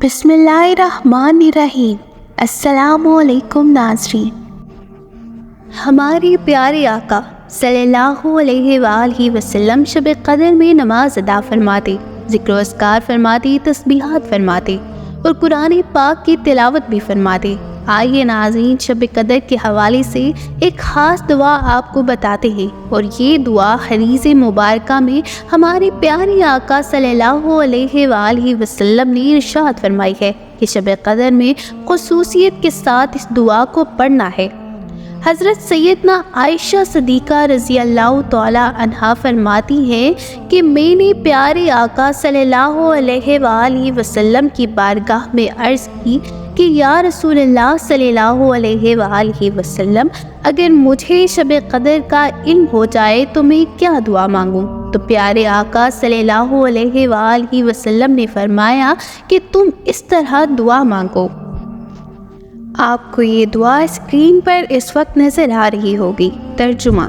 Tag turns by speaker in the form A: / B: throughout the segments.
A: بسم اللہ الرحمن الرحیم۔ السلام علیکم ناظرین، ہمارے پیارے آقا صلی اللہ علیہ وآلہ وسلم شب قدر میں نماز ادا فرماتے، ذکر و اذکار فرماتے، تسبیحات فرماتے اور قرآن پاک کی تلاوت بھی فرماتے۔ آئیے ناظرین، شب قدر کے حوالے سے ایک خاص دعا آپ کو بتاتے ہیں، اور یہ دعا حدیث مبارکہ میں ہمارے پیارے آقا صلی اللہ علیہ وآلہ وسلم نے ارشاد فرمائی ہے کہ شب قدر میں خصوصیت کے ساتھ اس دعا کو پڑھنا ہے۔ حضرت سیدنا عائشہ صدیقہ رضی اللہ تعالی عنہا فرماتی ہیں کہ میں نے پیارے آقا صلی اللہ علیہ وآلہ وسلم کی بارگاہ میں عرض کی کہ یا رسول اللہ صلی اللہ علیہ وآلہ وسلم، اگر مجھے شب قدر کا علم ہو جائے تو میں کیا دعا مانگوں؟ تو پیارے آقا صلی اللہ علیہ وآلہ وسلم نے فرمایا کہ تم اس طرح دعا مانگو۔ آپ کو یہ دعا اسکرین پر اس وقت نظر آ رہی ہوگی۔ ترجمہ: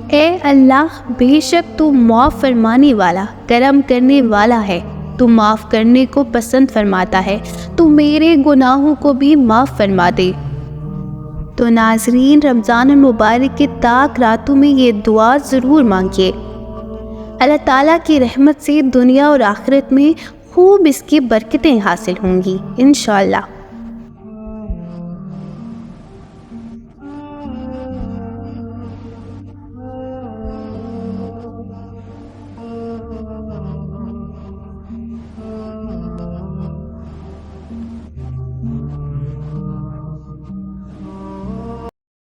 A: اے اللہ، بے شک تو معاف فرمانے والا، کرم کرنے والا ہے، تو معاف کرنے کو پسند فرماتا ہے، تو میرے گناہوں کو بھی معاف فرما دے۔ تو ناظرین، رمضان المبارک کے تاک راتوں میں یہ دعا ضرور مانگیے۔ اللہ تعالیٰ کی رحمت سے دنیا اور آخرت میں خوب اس کی برکتیں حاصل ہوں گی انشاءاللہ۔